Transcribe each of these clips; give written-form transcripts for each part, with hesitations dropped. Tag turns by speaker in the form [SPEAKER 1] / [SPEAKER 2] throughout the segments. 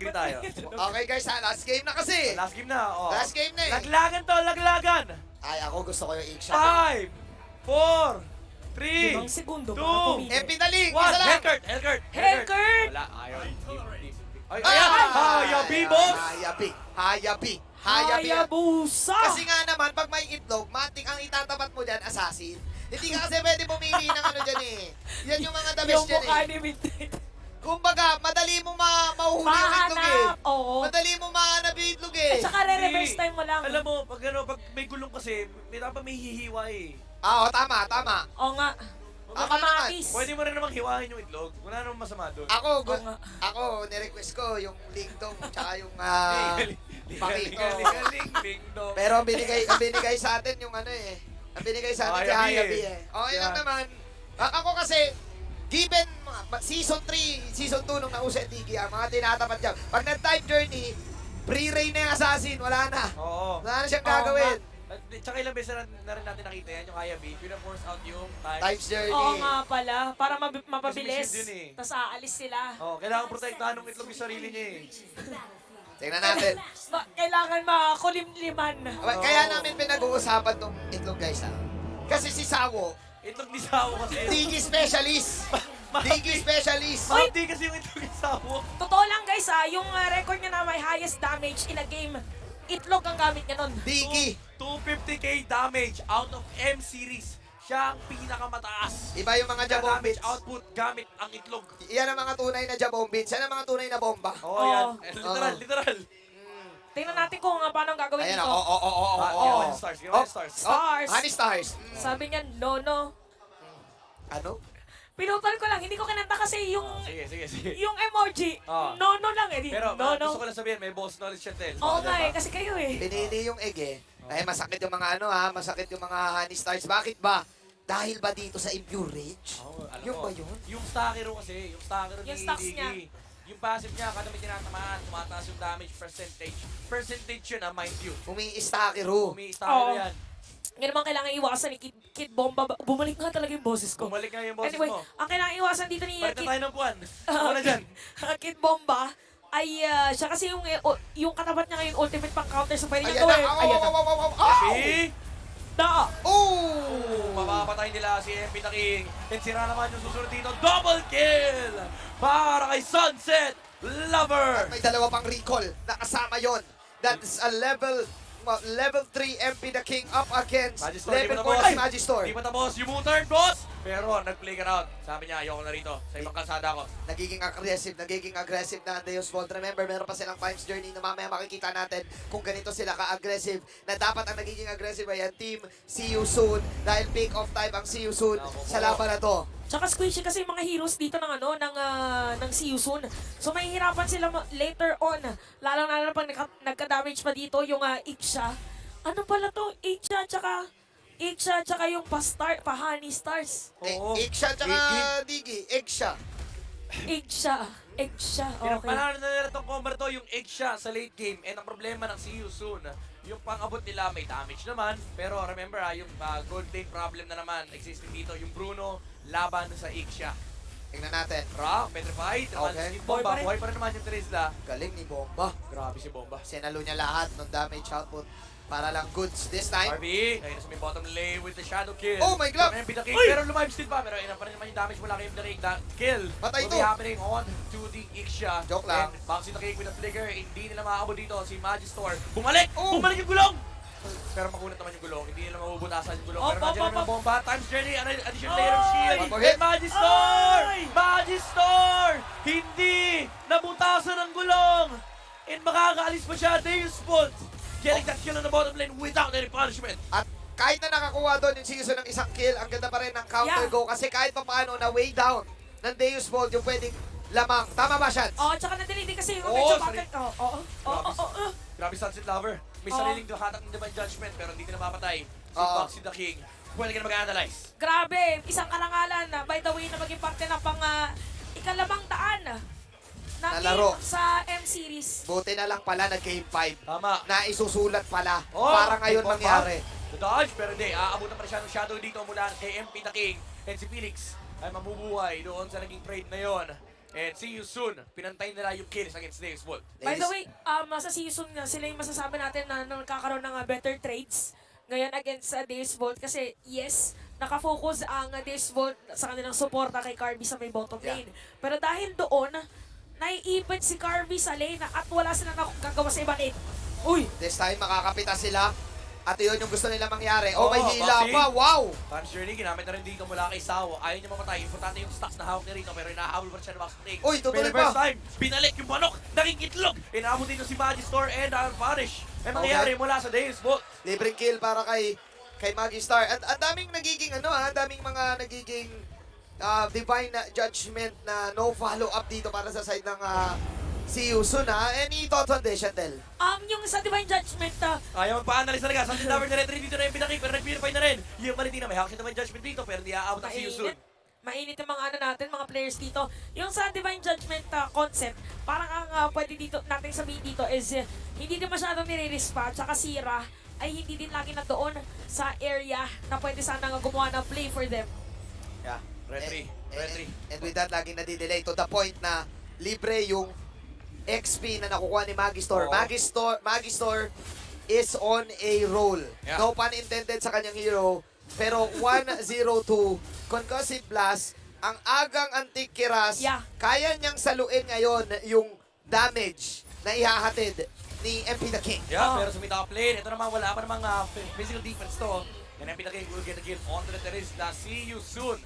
[SPEAKER 1] agree tayo.
[SPEAKER 2] Okay guys ha, last game na kasi.
[SPEAKER 1] Last game na, oh.
[SPEAKER 2] Last game na eh.
[SPEAKER 1] Laglagan to, laglagan!
[SPEAKER 2] Ay, ako gusto ko yung X-shot.
[SPEAKER 1] 5, 4, 3,
[SPEAKER 3] 5 segundo
[SPEAKER 1] 2,
[SPEAKER 3] para pumili.
[SPEAKER 2] MP Daling,
[SPEAKER 1] 1,
[SPEAKER 2] isa lang.
[SPEAKER 1] Hellcurt!
[SPEAKER 3] Hellcurt!
[SPEAKER 1] Wala, ayaw. Ay,
[SPEAKER 2] Ay,
[SPEAKER 1] ayan!
[SPEAKER 2] ay,
[SPEAKER 1] Hayabi, boss!
[SPEAKER 2] Hayabi.
[SPEAKER 3] Hayabusa!
[SPEAKER 2] Kasi nga naman, pag may itlog, matik ang itatapat mo dyan, assassin. Hindi ka kasi pwede pumili ng ano dyan eh. Yan yung mga the best
[SPEAKER 3] Yung
[SPEAKER 2] dyan
[SPEAKER 3] mukha
[SPEAKER 2] eh.
[SPEAKER 3] ni Midnight.
[SPEAKER 2] Kumbaga, madali mo mahuhuli yung itlog eh.
[SPEAKER 3] Mahanap! Oo.
[SPEAKER 2] Madali mo mahanap yung itlog eh.
[SPEAKER 3] At saka re-reverse time mo lang.
[SPEAKER 1] Alam mo, pag may gulong kasi, dapat may hihiwa eh.
[SPEAKER 2] Oo, tama, tama.
[SPEAKER 3] Oo nga.
[SPEAKER 2] Tama
[SPEAKER 3] Makamatis.
[SPEAKER 1] Pwede mo rin namang hiwain yung itlog. Wala namang masama doon.
[SPEAKER 2] Ako,
[SPEAKER 3] Oo nga.
[SPEAKER 2] nirequest ko yung lingdong tsaka yung pakito.
[SPEAKER 1] Lingdong.
[SPEAKER 2] Pero ang binigay sa atin yung ano eh. Ang binigay sa atin si
[SPEAKER 1] Hayabi
[SPEAKER 2] Hayabi
[SPEAKER 1] eh.
[SPEAKER 2] eh. Okay lang
[SPEAKER 1] Yeah.
[SPEAKER 2] naman. Ako kasi, given season 3, season 2 nung nausa yung Digi, ang mga tinatapat dyan. Pag nag-time journey, pre-rain na yung assassin, wala na.
[SPEAKER 1] Oo.
[SPEAKER 2] Wala na siyang
[SPEAKER 3] Oo
[SPEAKER 2] gagawin.
[SPEAKER 1] At tsaka ilang beses na rin natin nakita yan, yung Hayabi, pina-force out yung
[SPEAKER 2] Times journey.
[SPEAKER 3] Oo nga pala. Para mapabilis.
[SPEAKER 1] Kasi mission yun eh.
[SPEAKER 3] Tapos aalis sila.
[SPEAKER 1] Oh, kailangan protektahan ng itlog yung sarili niya eh.
[SPEAKER 2] Tingnan natin.
[SPEAKER 3] Kailangan makakulimliman.
[SPEAKER 2] Kaya namin pinag-uusapan tong itlog guys ha. Kasi si Sawo,
[SPEAKER 1] Itlog ni Sawo kasi.
[SPEAKER 2] Digi specialist. Digi specialist.
[SPEAKER 1] Mahati kasi yung itlog ni Sawo.
[SPEAKER 3] Totoo lang guys yung record niya na may highest damage in a game, itlog ang gamit niya nun.
[SPEAKER 2] Digi.
[SPEAKER 1] 250k damage out of M series. Siya ang pinakamataas.
[SPEAKER 2] Iba yung mga jabong
[SPEAKER 1] Damage
[SPEAKER 2] bits.
[SPEAKER 1] output gamit ang itlog.
[SPEAKER 2] Yan ang mga tunay na jabong bits. Yan ang mga tunay na bomba.
[SPEAKER 1] Oo, yan.
[SPEAKER 3] Oo.
[SPEAKER 1] Literal, literal.
[SPEAKER 3] Tingnan natin kung paano ang gagawin
[SPEAKER 2] Ayan,
[SPEAKER 3] dito.
[SPEAKER 1] Ginawa niya stars, ginawa niya stars.
[SPEAKER 3] Stars.
[SPEAKER 2] Honey stars.
[SPEAKER 3] Sabi niya, no.
[SPEAKER 2] Ano?
[SPEAKER 3] Pinutol ko lang, hindi ko kinanta kasi yung
[SPEAKER 1] Sige.
[SPEAKER 3] yung emoji.
[SPEAKER 1] Ah.
[SPEAKER 3] No lang eh.
[SPEAKER 1] Pero
[SPEAKER 3] No.
[SPEAKER 1] gusto ko lang sabihin, may boss knowledge siya, Tel.
[SPEAKER 3] Oo nga eh, kasi kayo eh.
[SPEAKER 2] Pinili yung egg eh. Dahil masakit yung mga ano ha, masakit yung mga honey stars. Bakit ba? Dahil ba dito sa impure rage?
[SPEAKER 1] Alam
[SPEAKER 2] Yung
[SPEAKER 1] mo,
[SPEAKER 2] ba yun?
[SPEAKER 1] Yung Stakiro kasi, yung Stakiro
[SPEAKER 3] Yung
[SPEAKER 1] ni
[SPEAKER 3] stocks
[SPEAKER 1] Digi.
[SPEAKER 3] niya.
[SPEAKER 1] Yung passive niya, kada may tinatamaan, tumataas yung damage percentage. Percentage yun mind you.
[SPEAKER 2] Umi-stakiro.
[SPEAKER 1] Umi-Stakiro
[SPEAKER 3] Oo.
[SPEAKER 1] yan.
[SPEAKER 3] Yan naman kailangan iwasan ni Kid Bomba. Bumalik nga talaga yung boses ko.
[SPEAKER 1] Bumalik nga yung boses
[SPEAKER 3] Anyway,
[SPEAKER 1] mo.
[SPEAKER 3] ang kailangan iwasan dito ni
[SPEAKER 1] Balik na
[SPEAKER 3] Kid,
[SPEAKER 1] tayo ng buwan. Ako na dyan.
[SPEAKER 3] Kid Bomba ay siya kasi yung katapat niya ngayon ultimate pang counter sa pwede niya
[SPEAKER 2] Ayan na.
[SPEAKER 3] gawin.
[SPEAKER 2] Aw,
[SPEAKER 3] Ayan
[SPEAKER 2] aw,
[SPEAKER 3] na.
[SPEAKER 2] aw, aw, aw, aw.
[SPEAKER 1] Eh,
[SPEAKER 3] Da!
[SPEAKER 2] Oh!
[SPEAKER 1] mapapatay nila si MP the King. And sira naman yung susunod dito. Double kill! Para kay Sunset Lover!
[SPEAKER 2] May dalawa pang recall. Nakasama yon. That's a level 3 MP the King up against
[SPEAKER 1] Magister, di
[SPEAKER 2] level
[SPEAKER 1] pa
[SPEAKER 2] 4
[SPEAKER 1] tapos.
[SPEAKER 2] Magister.
[SPEAKER 1] Di pa tapos yung turn, boss! Pero nag-play ka out. Sabi niya, ayoko na rito. Sa ibang kalsada ko.
[SPEAKER 2] Nagiging aggressive na ang Deus Vault. Remember, meron pa silang Times Journey na mamaya makikita natin kung ganito sila ka-aggressive. Na dapat ang nagiging aggressive ay ang team See You Soon. Dahil pick off time ang See You Soon sa laban na to.
[SPEAKER 3] Tsaka squishy kasi yung mga heroes dito ng See You Soon. So mahihirapan sila later on. Lalo na pag nagka-damage pa dito yung Iksha. Ano pala to? Iksha tsaka yung pa-honey stars.
[SPEAKER 1] Oo.
[SPEAKER 2] Egg siya tsaka Digi. Egg siya.
[SPEAKER 3] Iksha. Okay.
[SPEAKER 1] Pinapanahan na nila itong combo to, yung egg siya sa late game. And ang problema ng See You Soon, yung pang-abot nila may damage naman. Pero remember yung gold lane problem na naman existing dito. Yung Bruno laban sa egg siya.
[SPEAKER 2] Tingnan natin.
[SPEAKER 1] Rock, petrified, naman
[SPEAKER 2] Okay.
[SPEAKER 1] si Bomba.
[SPEAKER 3] Buhay pa rin.
[SPEAKER 1] Buhay pa rin naman yung Teresla.
[SPEAKER 2] Galing ni Bomba.
[SPEAKER 1] Grabe si Bomba.
[SPEAKER 2] Sinalo niya lahat ng damage output para lang goods this time.
[SPEAKER 1] RB, ayun na sa may bottom lane with the shadow kill.
[SPEAKER 2] Oh my God!
[SPEAKER 1] From MP the King,
[SPEAKER 3] Uy!
[SPEAKER 1] pero lumive still pa. Pero ayun na pa rin naman yung damage mula kay MP the King. Kill
[SPEAKER 2] Patay
[SPEAKER 1] will
[SPEAKER 2] to.
[SPEAKER 1] be happening on to the Ixia.
[SPEAKER 2] Joke lang.
[SPEAKER 1] And Bouncy the King with a flicker. Hindi nila maaabot dito si Magister. Bumalik!
[SPEAKER 2] Oh!
[SPEAKER 1] Bumalik yung gulong! Pero makunat naman yung gulong. Hindi nila mabubutasan yung gulong.
[SPEAKER 3] Oh,
[SPEAKER 1] Pero nandiyan naman yung bomba. Times journey. Additional layer of shield.
[SPEAKER 2] One more hit.
[SPEAKER 1] And Magister!
[SPEAKER 3] Ay!
[SPEAKER 1] Magister! Hindi nabutasan ang gulong! And makakaalis pa siya. Deus Bolt. Getting that kill on the bottom lane without any punishment.
[SPEAKER 2] At kahit na nakakuha doon yung season ng isang kill, ang ganda pa rin ng counter
[SPEAKER 3] Yeah.
[SPEAKER 2] go kasi kahit pa paano na way down ng Deus Vault yung pwedeng lamang. Tama ba, Shans?
[SPEAKER 3] Oh, tsaka na-delete kasi yung
[SPEAKER 1] Oo,
[SPEAKER 3] medyo
[SPEAKER 1] sorry.
[SPEAKER 3] bakit. Oo.
[SPEAKER 1] Grabe Sunset Lover. May
[SPEAKER 3] Oh.
[SPEAKER 1] sariling hatak ng Divine Judgment pero hindi ka napapatay. Si
[SPEAKER 2] Oo.
[SPEAKER 1] Boxy the King. Pwede ka na mag-analyze.
[SPEAKER 3] Grabe, isang karangalan na by the way na maging parte ng ikalamang daan
[SPEAKER 2] Na
[SPEAKER 3] ng
[SPEAKER 2] laro.
[SPEAKER 3] game sa M-Series.
[SPEAKER 2] Buti na lang pala na game 5
[SPEAKER 1] Tama.
[SPEAKER 2] na isusulat pala
[SPEAKER 1] Oh,
[SPEAKER 2] para ngayon
[SPEAKER 1] may bomba.
[SPEAKER 2] mangyari.
[SPEAKER 1] The dodge, pero hindi. Aabutan pa rin siya ng shadow dito mula kay MP the King. And si Felix ay mabubuhay doon sa naging trade na yon. And see you soon. Pinantay nila yung kills against Deus Volt.
[SPEAKER 3] By the way, sa season nga, sila yung masasabi natin na nagkakaroon ng better trades ngayon against Deus Volt. Kasi yes, nakafocus ang Deus Volt sa kanilang suporta kay Carby sa may bottom
[SPEAKER 2] Yeah.
[SPEAKER 3] lane. Pero dahil doon, naiipit si Carby sa lane at wala silang gagawa sa ibang lane. Uy!
[SPEAKER 2] This time, makakapita sila. At yun yung gusto nila mangyari. Oh, may
[SPEAKER 1] Oo,
[SPEAKER 2] hila
[SPEAKER 1] Boxy.
[SPEAKER 2] pa. Wow!
[SPEAKER 1] Times Journey, ginamit na rin dito mula kay Sao. Ayaw niya mamatay. Importante yung stocks na hawak niya rito, pero inahabol pa rin siya ng Box Take.
[SPEAKER 2] Uy, tutuloy
[SPEAKER 1] Pero first
[SPEAKER 2] pa.
[SPEAKER 1] time, binalik yung manok, naging itlog. Inahabol dito si Magistor and Vanish. May mangyayari mula sa Deus Volt.
[SPEAKER 2] Libreng kill para kay Magistar. At ang daming nagiging ang daming mga nagiging divine judgment na no follow up dito para sa side ng si Yusun Any thoughts on this, Chantel?
[SPEAKER 3] Yung sa Divine Judgment,
[SPEAKER 1] Ayaw magpa-analyze talaga. Sa Lover na rin dito na yung pinaki, pero nag-purify na rin. Yung Valentina, may hawak siya naman judgment dito, pero di aabot ang si Yusun.
[SPEAKER 3] mainit yung mga natin, mga players dito. Yung sa Divine Judgment concept, parang ang pwede dito natin sabihin dito is hindi din masyadong nire-respa, tsaka Sira ay hindi din lagi na doon sa area na pwede sana nga gumawa ng play for them.
[SPEAKER 2] Yeah.
[SPEAKER 1] Retry.
[SPEAKER 2] And with that, laging nadidelay to the point na libre yung XP na nakukuha ni Magistor.
[SPEAKER 1] Oo.
[SPEAKER 2] Magistor is on a roll.
[SPEAKER 1] Yeah.
[SPEAKER 2] No pun intended sa kanyang hero. Pero 1-0-2, Concussive Blast, ang agang Antikiras,
[SPEAKER 3] Yeah.
[SPEAKER 2] kaya niyang saluin ngayon yung damage na ihahatid ni MP the King.
[SPEAKER 1] Yeah,
[SPEAKER 3] Oh.
[SPEAKER 1] pero sa top lane, ito naman wala pa namang physical defense to. And MP the King will get the kill on the terrorist. See you soon.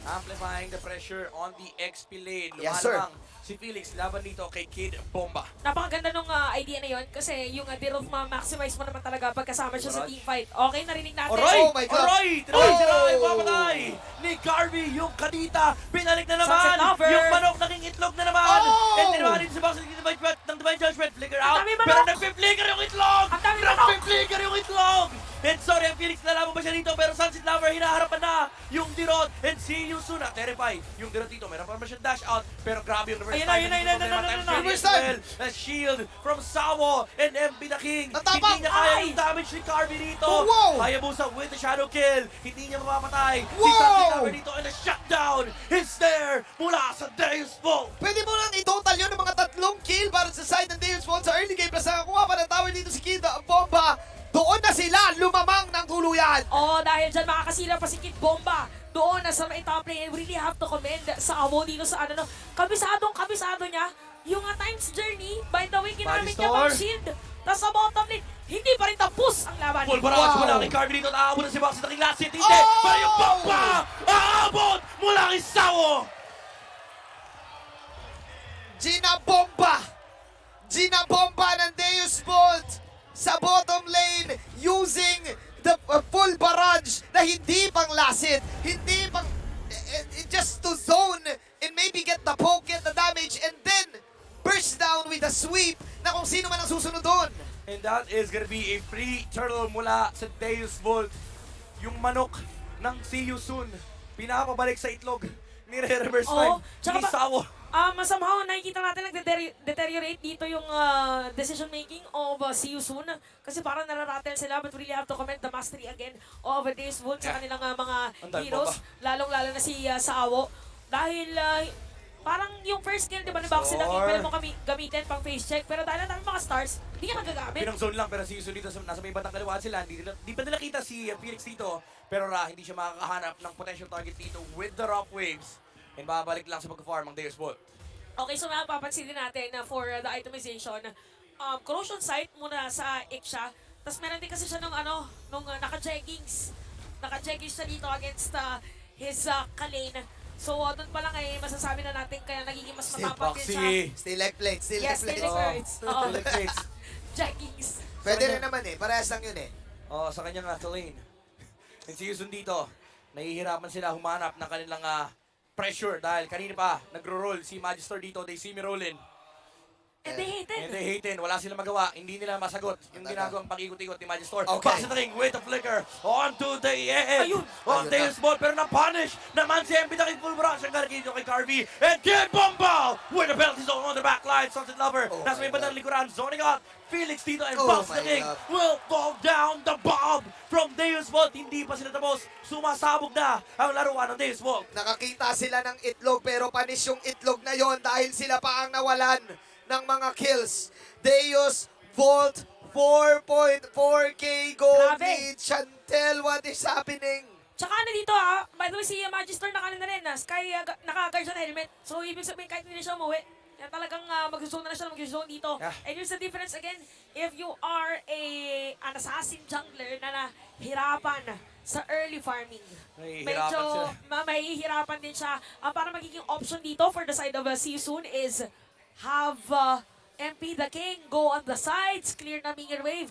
[SPEAKER 1] Amplifying the pressure on the XP lane.
[SPEAKER 2] Yes, sir.
[SPEAKER 1] Lumalamang si Felix laban dito kay Kid Bomba.
[SPEAKER 3] Napakaganda nung idea na yon kasi yung Dirov ma-maximize mo naman talaga pagkasama siya sa
[SPEAKER 1] Barrage.
[SPEAKER 3] team fight. Okay, narinig natin.
[SPEAKER 1] Alright!
[SPEAKER 2] Oh my God!
[SPEAKER 1] Alright!
[SPEAKER 2] Oh!
[SPEAKER 1] Tinaray! Papatay! Ni Garvey yung kanita! Binalik na naman!
[SPEAKER 3] Sunset Lover!
[SPEAKER 1] Yung manok naging itlog na naman!
[SPEAKER 2] Oh!
[SPEAKER 1] And tinamaan din sa box ng Divine Judgment. Flicker out!
[SPEAKER 3] dami manok!
[SPEAKER 1] Pero nagpi-flicker yung itlog!
[SPEAKER 3] Ang dami manok!
[SPEAKER 1] Nagpi-flicker yung itlog! And sorry, ang Felix nalaman pa siya dito pero Sunset Lover hinaharapan na yung Dirot and si Yusun terrify yung Dirot dito. Meron pa naman siyang dash out pero grabe yung reverse
[SPEAKER 3] Ayun na,
[SPEAKER 1] time.
[SPEAKER 3] ayun na, ayun na, ayun na, ayun na.
[SPEAKER 2] Reverse time!
[SPEAKER 1] A shield from Sawo and MB the King.
[SPEAKER 2] Ang tapang!
[SPEAKER 1] Hindi niya kaya
[SPEAKER 3] Ay!
[SPEAKER 1] yung damage ni Carby dito.
[SPEAKER 2] Oh, wow!
[SPEAKER 1] Hayabusa with the shadow kill. Hindi niya mamamatay. Si
[SPEAKER 2] Wow!
[SPEAKER 1] Sunset Lover dito and a shutdown is there mula sa Deus Volt.
[SPEAKER 2] Pwede mo lang i-total yun ng mga 3 kill para sa side ng Deus Volt sa early game. Plus nakakuha pa ng tower dito si Kid Bomba. Doon na sila lumamang ng tuluyan.
[SPEAKER 3] Oh, dahil dyan makakasira pa si Kid Bomba. Doon na sa may top lane, we really have to commend sa Amo dito sa kabisado niya. Yung Times Journey, by the way, ginamit niya
[SPEAKER 1] Magistor.
[SPEAKER 3] pang shield. Tapos sa bottom lane, hindi pa rin tapos ang laban.
[SPEAKER 1] Full barrage
[SPEAKER 2] Wow.
[SPEAKER 1] mula kay Carby dito. Aabot na si Box sa last hit. Hindi.
[SPEAKER 2] Oh!
[SPEAKER 1] Pero yung bomba aabot mula kay Sawo.
[SPEAKER 2] Ginabomba ng Deus Volt sa bottom lane using the full barrage na hindi pang lasit, hindi pang just to zone and maybe get the poke, get the damage, and then burst down with a sweep na kung sino man ang susunod doon.
[SPEAKER 1] And that is gonna be a free turtle mula sa Deus Volt. Yung manok ng See You Soon. Pinapabalik sa itlog. Nire-reverse time.
[SPEAKER 3] Oo, tsaka
[SPEAKER 1] Ni Sawo.
[SPEAKER 3] Somehow, nakikita natin nag-deteriorate dito yung decision making of See You Soon. Kasi parang nararattle sila, but we really have to commend the mastery again of Deus Volt sa kanilang mga
[SPEAKER 1] Ang dami
[SPEAKER 3] heroes.
[SPEAKER 1] bomba.
[SPEAKER 3] Lalong-lalo na si Sawo. Dahil parang yung first skill, di ba, ni Boxy lang yung pwede mo gamitin pang face check. Pero dahil natin mga stars, hindi ka nagagamit.
[SPEAKER 1] Pinang zone lang pero si Yusun dito nasa may bandang kaliwaan sila. Di pa nila kita si Felix dito. Pero hindi siya makakahanap ng potential target dito with the rock waves. And babalik lang sa pag-farm ang Deus Volt.
[SPEAKER 3] Okay, so mapapansin din natin na for the itemization, corrosion site muna sa Iksha. Tapos meron din kasi siya nung naka-jeggings. Naka-jeggings siya dito against his Kalane. So doon pa lang masasabi na natin kaya nagiging mas
[SPEAKER 1] Still
[SPEAKER 3] matapang din siya.
[SPEAKER 1] Boxy.
[SPEAKER 2] Still leg plate, still
[SPEAKER 3] Yes,
[SPEAKER 2] leg
[SPEAKER 3] still
[SPEAKER 2] plate.
[SPEAKER 3] leg plate. Oo.
[SPEAKER 1] Electrics.
[SPEAKER 3] Jeggings.
[SPEAKER 2] Pwede rin naman parehas lang yun
[SPEAKER 1] Sa kanyang lane. And si Yusun dito, nahihirapan sila humanap ng kanilang pressure dahil kanina pa nagro-roll si Magister dito. They see me rolling.
[SPEAKER 3] And they hate it.
[SPEAKER 1] And they hate it. Wala silang magawa. Hindi nila masagot yung ginagawang pang-ikot-ikot ni Magistor.
[SPEAKER 2] Okay.
[SPEAKER 1] Backsitting with the flicker onto the edge.
[SPEAKER 3] Ayun.
[SPEAKER 1] On
[SPEAKER 2] Ayun
[SPEAKER 1] Deus Ball. Pero na-punish naman si MB Taking full brush ang Gargito kay Carvey. And Kid Bomba with the penalty zone on the backline. Sunset Lover.
[SPEAKER 2] Oh
[SPEAKER 1] Nasa may
[SPEAKER 2] my
[SPEAKER 1] bandang likuran. Zoning out. Felix dito and
[SPEAKER 2] Oh
[SPEAKER 1] Bucks
[SPEAKER 2] my
[SPEAKER 1] the King
[SPEAKER 2] God.
[SPEAKER 1] will fall down the bomb from Deus Vault. Hindi pa sila tapos. Sumasabog na ang laruan ng Deus Vault.
[SPEAKER 2] Nakakita sila ng itlog pero panis yung itlog na yon dahil sila pa ang nawalan ng mga kills. Deus Vault 4.4k gold
[SPEAKER 3] Grabe.
[SPEAKER 2] lead. Chantel, what is happening?
[SPEAKER 3] Tsaka ano dito by the way, si Magister na rin na Sky naka-guard siya ng helmet. So ibig sabihin kahit hindi na siya umuwi, talagang mag-zone na siya, mag-zone dito.
[SPEAKER 1] Yeah.
[SPEAKER 3] And here's the difference again, if you are an assassin jungler na nahirapan sa early farming,
[SPEAKER 1] Nahihirapan
[SPEAKER 3] medyo
[SPEAKER 1] sila.
[SPEAKER 3] mahihirapan din siya. Para magiging option dito for the side of Season is have MP the King go on the sides, clear na Mingir Wave.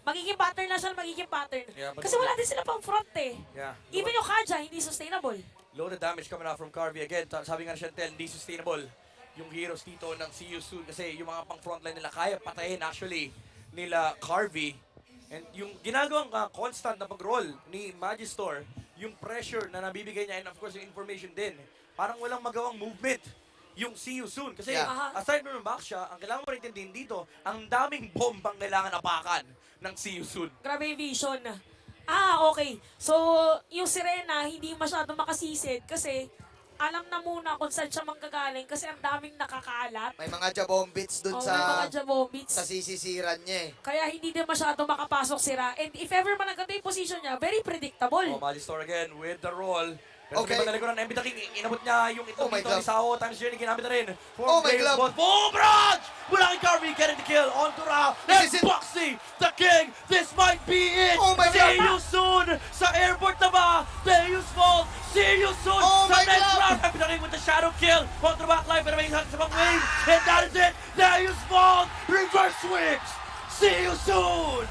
[SPEAKER 3] Magiging pattern na siya, magiging pattern.
[SPEAKER 1] Yeah,
[SPEAKER 3] Kasi wala din sila pang front eh.
[SPEAKER 1] Yeah.
[SPEAKER 3] Even yung Kaja, hindi sustainable.
[SPEAKER 1] Loaded damage coming out from Carvey again. Sabi nga ni Chantel, hindi sustainable yung heroes dito ng CU soon kasi yung mga pang frontline nila kaya patayin actually nila Carvey. And yung ginagawang constant na pag-roll ni Magistor, yung pressure na nabibigay niya and of course yung information din, parang walang magawang movement yung CU soon. Kasi
[SPEAKER 2] Yeah.
[SPEAKER 1] aside from back siya, ang kailangan mo rin intindihin dito, ang daming bombang kailangan apakan ng CU soon.
[SPEAKER 3] Grabe yung vision. Okay. So, yung Sirena, hindi masyado makasisid kasi alam na muna kung saan siya manggagaling kasi ang daming nakakalat.
[SPEAKER 2] May mga jabombits dun
[SPEAKER 3] May
[SPEAKER 2] sa
[SPEAKER 3] mga jabombits.
[SPEAKER 2] sisisiran niya eh.
[SPEAKER 3] Kaya hindi din masyado makapasok sira. And if ever man ang yung position niya, very predictable.
[SPEAKER 1] Oh, Magistor again with the roll. Pero
[SPEAKER 2] Okay.
[SPEAKER 1] sa ko ng MB King, inabot niya yung
[SPEAKER 2] Oh
[SPEAKER 1] itlog
[SPEAKER 2] my
[SPEAKER 1] dito
[SPEAKER 2] God.
[SPEAKER 1] ni Sao. Times journey, ginamit na rin.
[SPEAKER 2] Oh my God.
[SPEAKER 1] Boom, Raj! Wala kay Carvey, getting the kill on to Ra. And
[SPEAKER 2] This is it.
[SPEAKER 1] Boxy, the King, this might be it!
[SPEAKER 2] Oh my
[SPEAKER 1] See
[SPEAKER 2] God.
[SPEAKER 1] you soon! Sa airport na ba? Deus Vault, see you soon!
[SPEAKER 2] Oh
[SPEAKER 1] sa
[SPEAKER 2] my
[SPEAKER 1] next
[SPEAKER 2] God.
[SPEAKER 1] round, MB King with the shadow kill. On to the backline, pero may isang sa pang wave. And that is it! Deus Vault, reverse switch! See you soon!